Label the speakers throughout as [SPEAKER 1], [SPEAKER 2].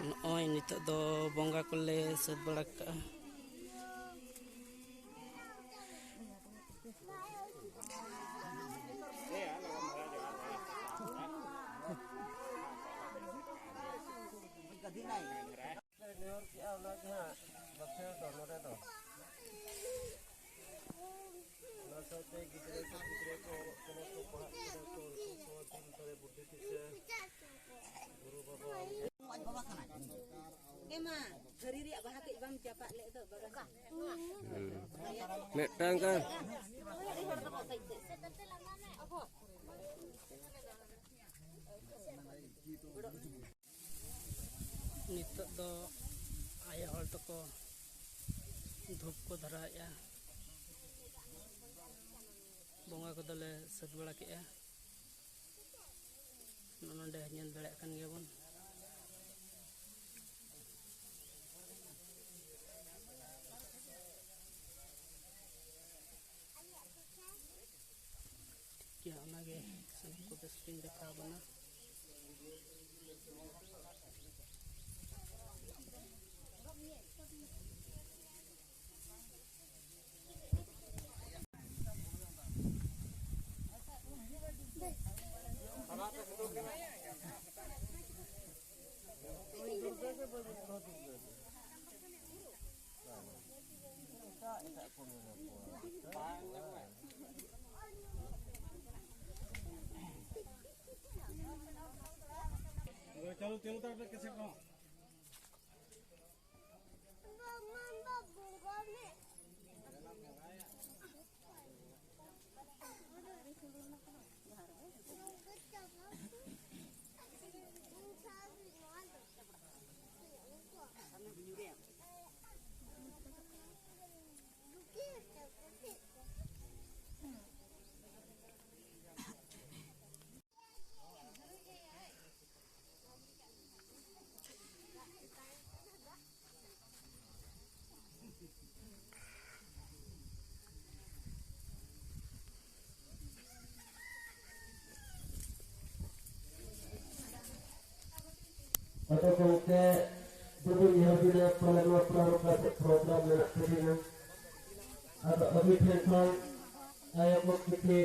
[SPEAKER 1] नॉय नितो दो बंगा कोले सद बड़ा का मेटang kan नितो दो आया हल तो को धूप को धराया बंगा को दले सद बड़ा के नोंडे ñen बेले kan गेबन क्या नागे सब को स्क्रीन देखा बना
[SPEAKER 2] चलो तेल तो कैसे करो
[SPEAKER 3] atau kalau ke dunia bila program nak terima atau kami tentang ayat mukti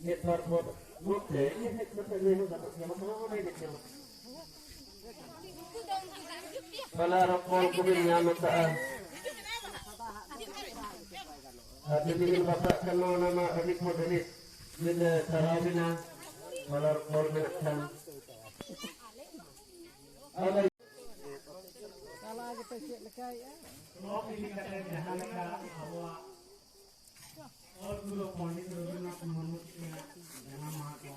[SPEAKER 3] network mukti ini seperti ini dapat siapa mana ini siapa kalau rakol kubin nyaman tak jadi bapak kenal nama adik modelis bila tarawihna kalau rakol menakkan kalau kita cek lekai ya mau pilih kata jahan lekai awak और गुरु पंडित रघुनाथ मुर्मू के जन्म महात्मा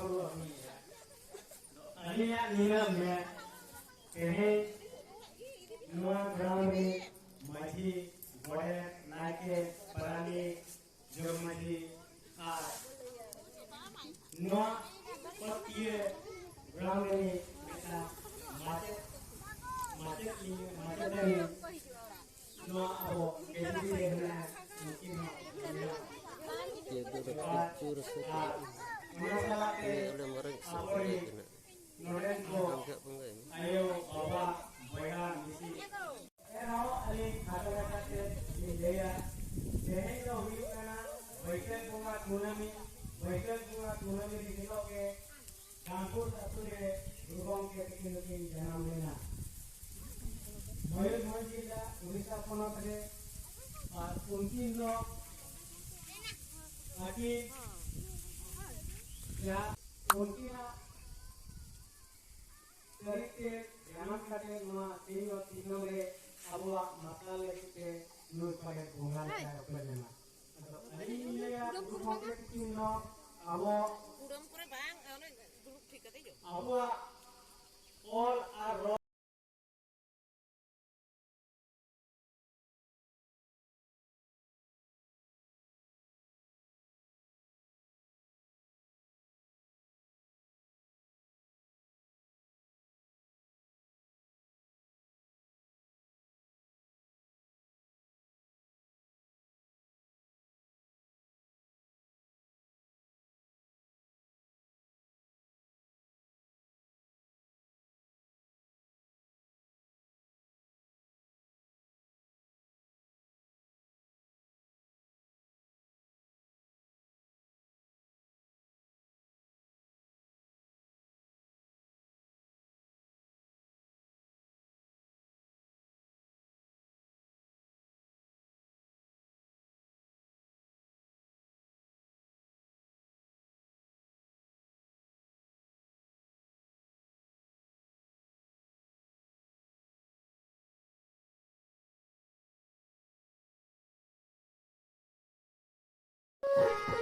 [SPEAKER 3] गुरु अनिया नीलम में कहे नुआ ग्राम में माझी बड़े नाके परानी जोगमझी आ नुआ पतिये ग्राम में बेटा माचे माचे नहीं no ako hindi na mungkin
[SPEAKER 1] ये दो पिक्चर से udah mereng sampai itu
[SPEAKER 2] noren ko ayo baba boya misi ero ali khata te leya dehe no hui kana boikel bunga tunami dilo ke kampur atule rubong ke tikin janam lena Mayurbhanj जिला उड़ीसा पनत रे और उनकी no आकी या उनकी ना करके ध्यान करके नुआ तीन रे अबवा मसाल लेके नुर पड़े भूंगा का अपने लेना अरे ये या ग्रुप तीन नो अबो उड़म करे बांग ग्रुप ठीक है जो अबवा ऑल आर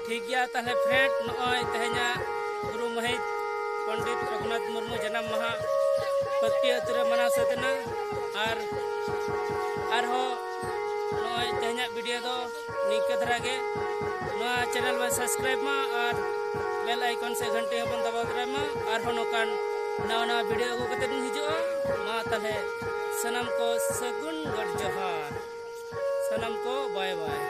[SPEAKER 1] ठीक गया ताहले फ्रेंड नॉय तेहना गुरु महित पंडित रघुनाथ मुर्मू जन्म महा पत्ती अतुरे मना सतना और नॉय तेहना वीडियो दो निके धरा गे नॉय चैनल में सब्सक्राइब मा और बेल आइकन से घंटे हबन दबाव दरा मा और नोकान नवा वीडियो अगू कते दिन हिजुआ मा ताहले सनम को सगुन गढ़ जोहार सनम को बाय बाय।